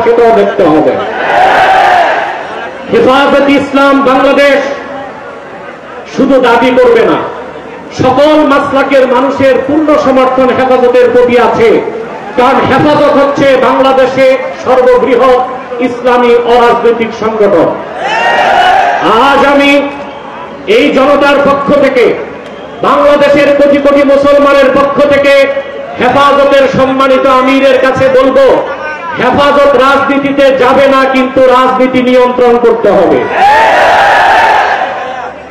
সেটাও দেখতে হবে। হেফাজত ইসলাম বাংলাদেশ শুধু দাবি করবে না, সকল মাসলাকের মানুষের পূর্ণ সমর্থন হেফাজতের প্রতি আছে। কারণ হেফাজত হচ্ছে বাংলাদেশে সর্ববৃহৎ ইসলামী অরাজনৈতিক সংগঠন। আজ আমি এই জনতার পক্ষ থেকে, বাংলাদেশের কোটি কোটি মুসলমানের পক্ষ থেকে হেফাজতের সম্মানিত আমিরের কাছে বলবো, হেফাজত রাজনীতিতে যাবে না, কিন্তু রাজনীতি নিয়ন্ত্রণ করতে হবে।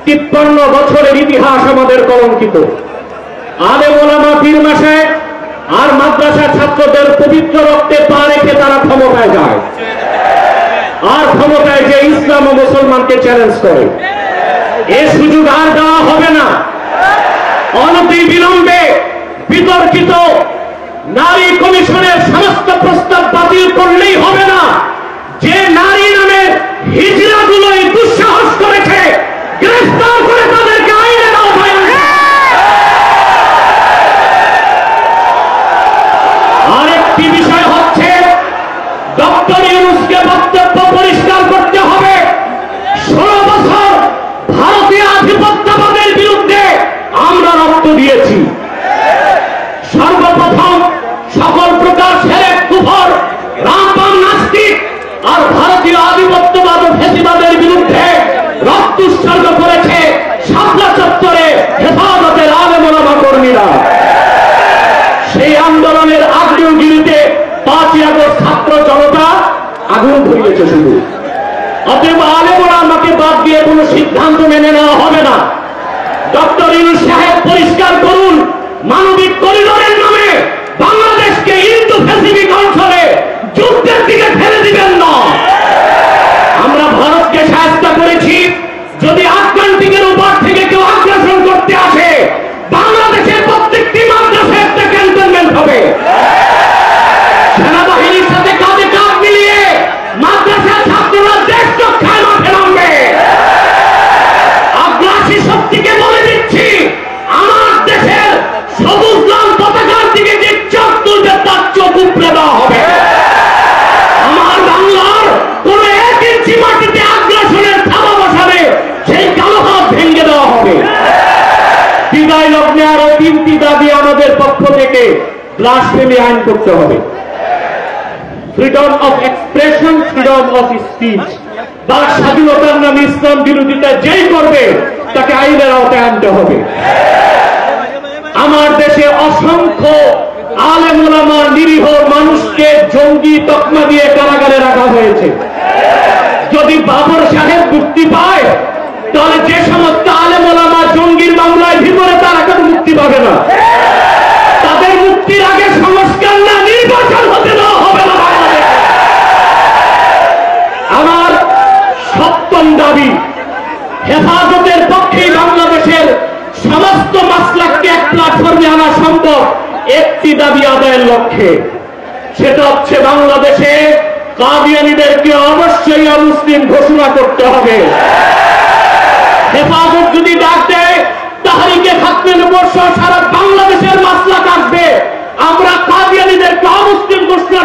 53 বছরের ইতিহাস আমাদের কলঙ্কিত। আলেম ওলামা পীর মাশায়েখ আর মাদ্রাসা ছাত্রদের পবিত্র রক্তে পা রেখে তারা ক্ষমতায় যায়, আর ক্ষমতায় যে ইসলাম ও মুসলমানকে চ্যালেঞ্জ করে। এ সুযোগ আর দেওয়া হবে না। অনতিবিলম্বে বিতর্কিত নারী কমিশনের সমস্ত প্রস্তাব বাতিল করলেই হবে না। যে নারী নামে হিজড়াগুলোই দুঃসাহস করেছে, গ্রেফতার করে তাদেরকে আইনের আওতায় আনতে। আরেকটি বিষয় হচ্ছে, ডক্টর ইউনূসকে বক্তব্য পরিষ্কার করতে হবে। 16 বছর ভারতীয় আধিপত্যবাদের বিরুদ্ধে আমরা রক্ত দিয়েছি। সর্বপ্রথম সকল প্রকার সেরেক কুফর রামবাম নাস্তিক আর ভারতীয় আধিপত্যবাদ ও ফ্যাসিবাদের বিরুদ্ধে রক্ত উৎসর্গ করেছে শাপলা চত্বরে হেফাজতের আলেম ওলামা কর্মীরা। সেই আন্দোলনের আগ্নেয়গিরিতে 5ই আগস্ট ছাত্র জনতা আগুন ধরিয়েছে শুধু। অতএব আলেম ওলামাকে বাদ দিয়ে কোনো সিদ্ধান্ত মেনে নেওয়া হবে না। ডক্টর ইউনূস সাহেব পরিষ্কার করুন, মানবিক করিডোরের নামে বাংলাদেশকে ইন্দো প্যাসিফিক অঞ্চলে যুদ্ধের দিকে ঠেলে দিবেন না। আমরা ভারতকে সাহায্য করেছি, যদি আটলান্টিকের উপর থেকে কেউ আগ্রাসন করতে আসে, বাংলাদেশের প্রত্যেকটি মাদ্রাসায় একটা ক্যান্টনমেন্ট হবে। সেনাবাহিনীর সাথে কাঁধে কাঁধ মিলিয়ে মাদ্রাসার ছাত্ররা দেশ রক্ষায় মাঠে নামবে। আগ্রাসী শক্তিকে বলে দিচ্ছি, আমার দেশের সবুজ লাল পতাকার দিকে যে চোখ তুলবে তার চোখ উপড়ে দেওয়া হবে। আমার বাংলার কোন 1 ইঞ্চি মাটিতে আগ্রাসনের থাবা বসাবে, সেই কালো হাত ভেঙে দেওয়া হবে। বিদায় লগ্নে আরো 3টি দাবি আমাদের পক্ষ থেকে। ব্লাসফেমি আইন করতে হবে, freedom of expression, freedom of speech. বাক স্বাধীনতার নামে ইসলাম বিরোধিতা যেই করবে তাকে আইনের আওতায় আনতে হবে। আমার দেশে অসংখ্য আলেম ওলামা নিরীহ মানুষকে জঙ্গি তকমা দিয়ে কারাগারে রাখা হয়েছে। যদি বাবর সাহেব মুক্তি পায়, তাহলে যে সমস্ত আলেম ওলামা জঙ্গির মামলায় ভিতরে, তারা কেন মুক্তি পাবে না? তাদের মুক্তির আগে সংস্কার না নির্বাচন হতে দেওয়া হবে না। আমার 7ম দাবি, হেফাজতের পক্ষে বাংলাদেশের সমস্ত মাসলাককে এক প্ল্যাটফর্মে আনা সম্ভব একটি দাবি আদায়ের লক্ষ্যে। সেটা হচ্ছে বাংলাদেশে কাদিয়ানীদেরকে অবশ্যই অমুসলিম ঘোষণা করতে হবে। হেফাজত যদি ডাক দেয়, তাহরিকে খাতমে নবুয়্বত সারা বাংলাদেশের মাসলাক আসবে। আমরা কাদিয়ানীদেরকে অমুসলিম ঘোষণা